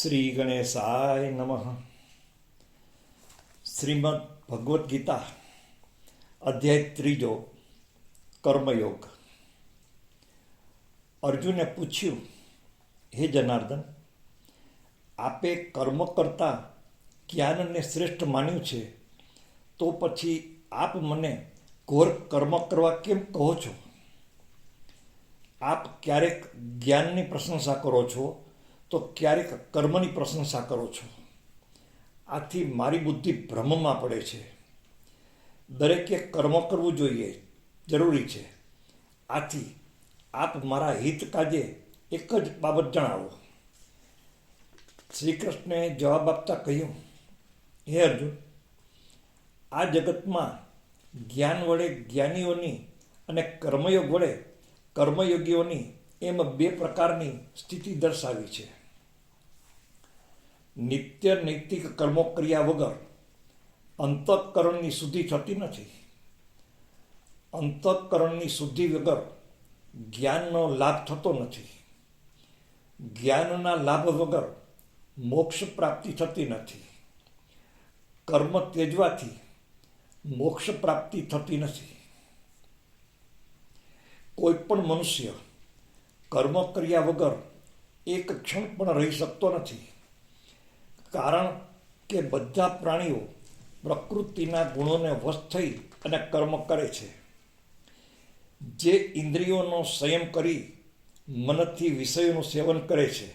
શ્રી ગણેશાય નમઃ. શ્રીમદ ભગવદ્ ગીતા અધ્યાય 3 કર્મયોગ. અર્જુને પૂછ્યું, હે જનાર્દન, આપે કર્મ કરતા જ્ઞાનને શ્રેષ્ઠ માન્યું છે, તો પછી આપ મને ઘોર કર્મ કરવા કેમ કહો છો? આપ ક્યારેક જ્ઞાનની પ્રશંસા કરો છો તો ક્યારેક કર્મની પ્રશંસા કરો છો. આથી મારી બુદ્ધિ ભ્રમમાં પડે છે. દરેકે કર્મ કરવું જોઈએ, જરૂરી છે. આથી આપ મારા હિત કાજે એક જ બાબત જણાવો. શ્રી કૃષ્ણે જવાબ આપતા કહ્યું, હે અર્જુન, આ જગતમાં જ્ઞાન વડે જ્ઞાનીઓની અને કર્મયોગ વડે કર્મયોગીઓની એમ 2 પ્રકારની સ્થિતિ દર્શાવી છે. નિત્ય નૈતિક કર્મો કર્યા વગર અંતઃકરણની શુદ્ધિ થતી નથી. અંતઃકરણની શુદ્ધિ વગર જ્ઞાનનો લાભ થતો નથી. જ્ઞાનના લાભ વગર મોક્ષ પ્રાપ્તિ થતી નથી. કર્મ ત્યજવાથી મોક્ષ પ્રાપ્તિ થતી નથી. કોઈ પણ મનુષ્ય કર્મ કર્યા વગર એક ક્ષણ પણ રહી શકતો નથી. કારણ કે બધા પ્રાણીઓ પ્રકૃતિના ગુણોને વશ થઈ અને કર્મ કરે છે. જે ઇન્દ્રિયોનો સંયમ કરી મનથી વિષયોનું સેવન કરે છે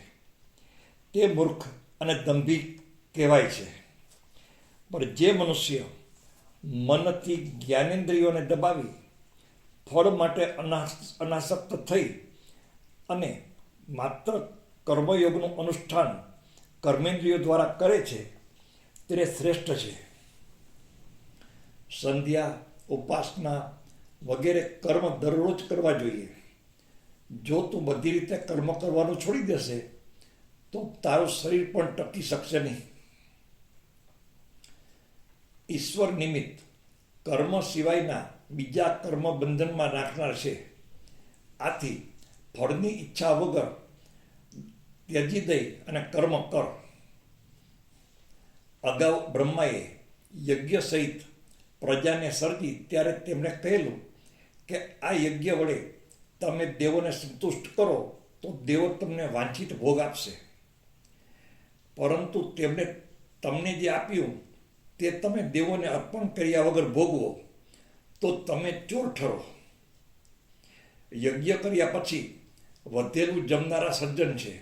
તે મૂર્ખ અને દંભી કહેવાય છે. પણ જે મનુષ્ય મનથી જ્ઞાનેન્દ્રિયોને દબાવી ફળ માટે અનાસક્ત થઈ અને માત્ર કર્મયોગનું અનુષ્ઠાન કર્મેન્દ્રિયો દ્વારા કરે છે તે શ્રેષ્ઠ છે. સંધ્યા, ઉપાસના વગેરે કર્મ દરરોજ કરવા જોઈએ. જો તું બધી રીતે કર્મ કરવાનું છોડી દેશે તો તારું શરીર પણ ટકી શકશે નહીં. ઈશ્વર નિમિત્ત કર્મ સિવાયના બીજા કર્મ બંધનમાં નાખનાર છે. આથી ફળની ઈચ્છા વગર ત્યજી દઈ અને કર્મ કર. અગાઉ બ્રહ્માએ યજ્ઞ સહિત પ્રજાને સર્જી ત્યારે તેમણે કહેલું કે આ યજ્ઞ વડે તમે દેવોને સંતુષ્ટ કરો તો દેવો તમને વાંછિત ભોગ આપશે. પરંતુ તેમણે તમને જે આપ્યું તે તમે દેવોને અર્પણ કર્યા વગર ભોગવો તો તમે ચોર ઠરો. યજ્ઞ કર્યા પછી વધેલું જમનારા સજ્જન છે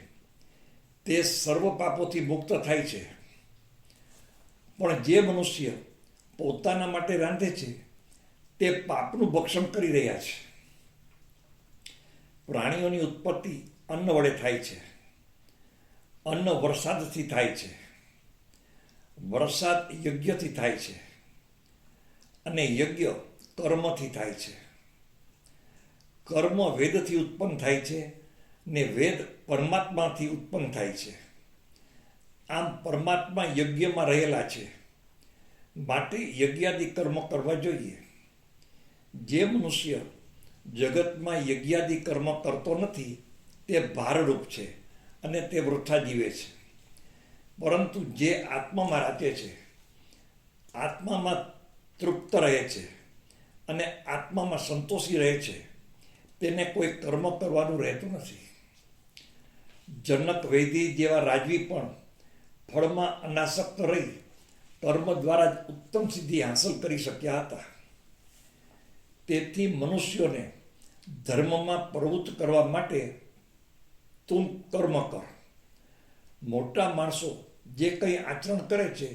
તે સર્વ પાપોથી મુક્ત થાય છે. પણ જે મનુષ્ય પોતાના માટે રાંધે છે તે પાપનું ભક્ષણ કરી રહ્યા છે. પ્રાણીઓની ઉત્પત્તિ અન્ન વડે થાય છે. અન્ન વરસાદથી થાય છે. વરસાદ યજ્ઞથી થાય છે અને યજ્ઞ કર્મથી થાય છે. કર્મ વેદથી ઉત્પન્ન થાય છે ને વેદ પરમાત્માથી ઉત્પન્ન થાય છે. આમ પરમાત્મા યજ્ઞમાં રહેલા છે, માટે યજ્ઞાદિ કર્મ કરવા જોઈએ. જે મનુષ્ય જગતમાં યજ્ઞાદિ કર્મ કરતો નથી તે ભારરૂપ છે અને તે વૃથા જીવે છે. પરંતુ જે આત્મામાં રાચે છે, આત્મામાં તૃપ્ત રહે છે અને આત્મામાં સંતોષી રહે છે, તેને કોઈ કર્મ કરવાનું રહેતું નથી. જનક વૈદી જેવા રાજવી પણ ફળમાં અનાસક્ત રહી કર્મ દ્વારા જ ઉત્તમ સિદ્ધિ હાંસલ કરી શક્યા હતા. તેથી મનુષ્યોને ધર્મમાં પ્રવૃત્ત કરવા માટે તું કર્મ કર. મોટા માણસો જે કંઈ આચરણ કરે છે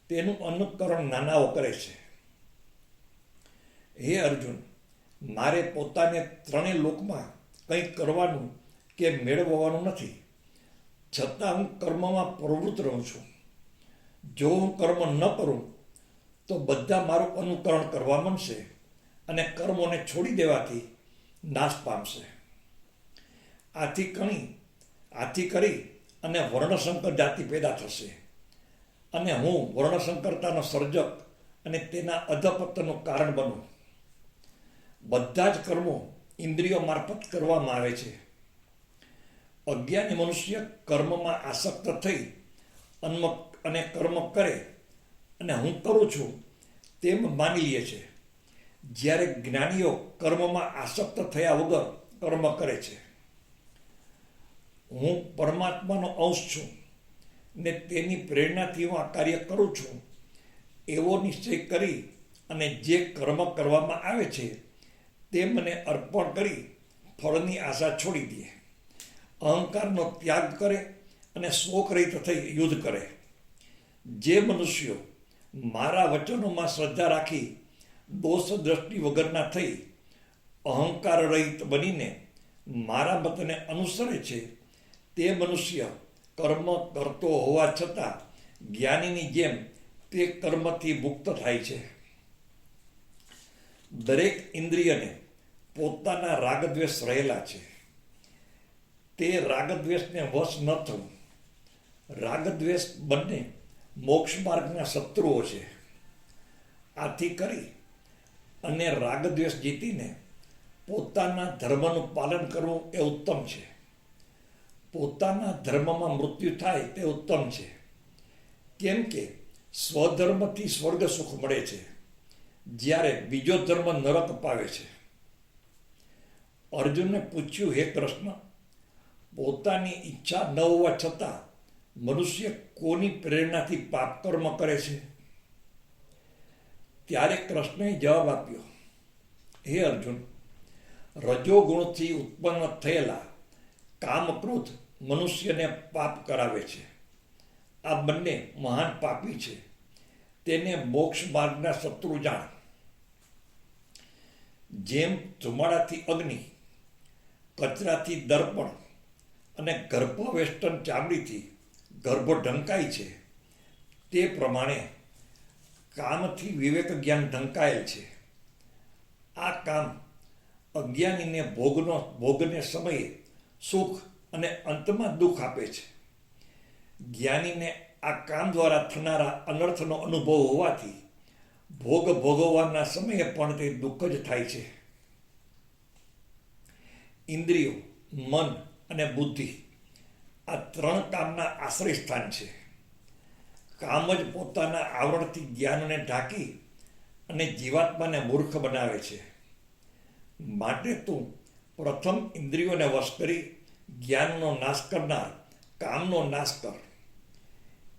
તેનું અનુકરણ નાનાઓ કરે છે. હે અર્જુન, મારે પોતાને 3 લોકમાં કંઈ કરવાનું કે મેળવવાનું નથી, છતાં હું કર્મમાં પ્રવૃત્ત રહું છું. જો હું કર્મ ન કરું તો બધા મારું અનુકરણ કરવા માંડશે અને કર્મોને છોડી દેવાથી નાશ પામશે. આથી કરી અને વર્ણશંકર જાતિ પેદા થશે અને હું વર્ણશંકરતાનો સર્જક અને તેના અધપતનનું કારણ બનું. બધા જ કર્મો ઇન્દ્રિયો મારફત કરવામાં આવે છે. અજ્ઞાની મનુષ્ય કર્મમાં આસક્ત થઈ અને કર્મ કરે અને હું કરું છું તેમ માની લે છે, જ્યારે જ્ઞાનીઓ કર્મમાં આસક્ત થયા વગર કર્મ કરે છે. હું પરમાત્માનો અંશ છું ને તેની પ્રેરણાથી હું આ કાર્ય કરું છું એવો નિશ્ચય કરી અને જે કર્મ કરવામાં આવે છે તે મને અર્પણ કરી ફળની આશા છોડી દે, અહંકારનો ત્યાગ કરે અને સ્વકરહિત થઈ યુદ્ધ કરે. જે મનુષ્યો મારા વચનોમાં શ્રદ્ધા રાખી દોષ દ્રષ્ટિ વગરના થઈ અહંકાર રહિત બનીને મારા મતને અનુસરે છે તે મનુષ્ય કર્મ કરતો હોવા છતાં જ્ઞાનીની જેમ તે કર્મથી મુક્ત થાય છે. દરેક ઇન્દ્રિયને પોતાના રાગદ્વેષ રહેલા છે. તે રાગદ્વેષને વશ ન થવું. રાગદ્વેષ બંને મોક્ષ માર્ગના શત્રુઓ છે. આથી કરી અને રાગદ્વેષ જીતીને પોતાના ધર્મનું પાલન કરવું એ ઉત્તમ છે. પોતાના ધર્મમાં મૃત્યુ થાય તે ઉત્તમ છે, કેમ કે સ્વધર્મથી સ્વર્ગ સુખ મળે છે, જ્યારે બીજો ધર્મ નરક પાવે છે. અર્જુનને પૂછ્યું, હે કૃષ્ણ, પોતાની ઈચ્છા ન હોવા છતાં મનુષ્ય કોની પ્રેરણાથી પાપ કર્મ કરે છે? ત્યારે કૃષ્ણએ જવાબ આપ્યો, હે અર્જુન, રજોગુણથી ઉત્પન્ન થયેલા કામ ક્રોધ મનુષ્યને પાપ કરાવે છે. આ બંને મહાન પાપી છે. તેને મોક્ષ માર્ગના શત્રુ જાણ. જેમ ધુમાડાથી અગ્નિ, કચરાથી દર્પણ અને ગર્ભવેષ્ટન ચામડીથી ગર્ભ ઢંકાય છે, તે પ્રમાણે કામથી વિવેક જ્ઞાન ઢંકાયેલ છે. આ કામ અજ્ઞાનીને ભોગને સમયે સુખ અને અંતમાં દુઃખ આપે છે. જ્ઞાનીને આ કામ દ્વારા થનારા અનર્થનો અનુભવ હોવાથી ભોગ ભોગવવાના સમયે પણ તે દુઃખ જ થાય છે. ઇન્દ્રિયો, મન અને બુદ્ધિ આ ત્રણ કામના આશ્રય સ્થાન છે. કામ જ પોતાના આવરણથી જ્ઞાનને ઢાંકી અને જીવાત્માને મૂર્ખ બનાવે છે. માટે તું પ્રથમ ઇન્દ્રિયોને વશ કરી જ્ઞાનનો નાશ કરનાર કામનો નાશ કર.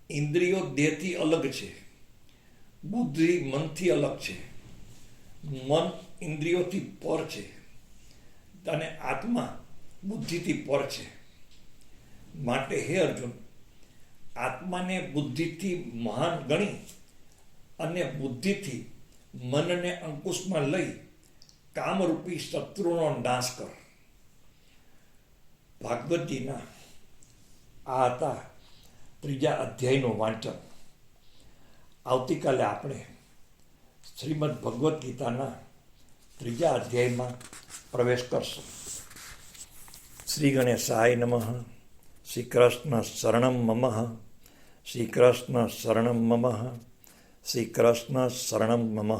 ઇન્દ્રિયો દેહથી અલગ છે, બુદ્ધિ મનથી અલગ છે, મન ઇન્દ્રિયોથી પર છે અને આત્મા બુદ્ધિથી પર છે. માટે હે અર્જુન, આત્માને બુદ્ધિથી મહાન ગણી અને બુદ્ધિથી મનને અંકુશમાં લઈ કામરૂપી શત્રુનો નાશ કર. ભાગવતજીના આ હતા 3જા અધ્યાયનું વાંચન. આવતીકાલે આપણે શ્રીમદ ભગવદ્ ગીતાના 3જા અધ્યાયમાં પ્રવેશ કરશું. શ્રી ગણેશાય નમઃ. શ્રી કૃષ્ણ શરણમ મમ. શ્રી કૃષ્ણ શરણમ મમ. શ્રી કૃષ્ણ શરણમ મમ.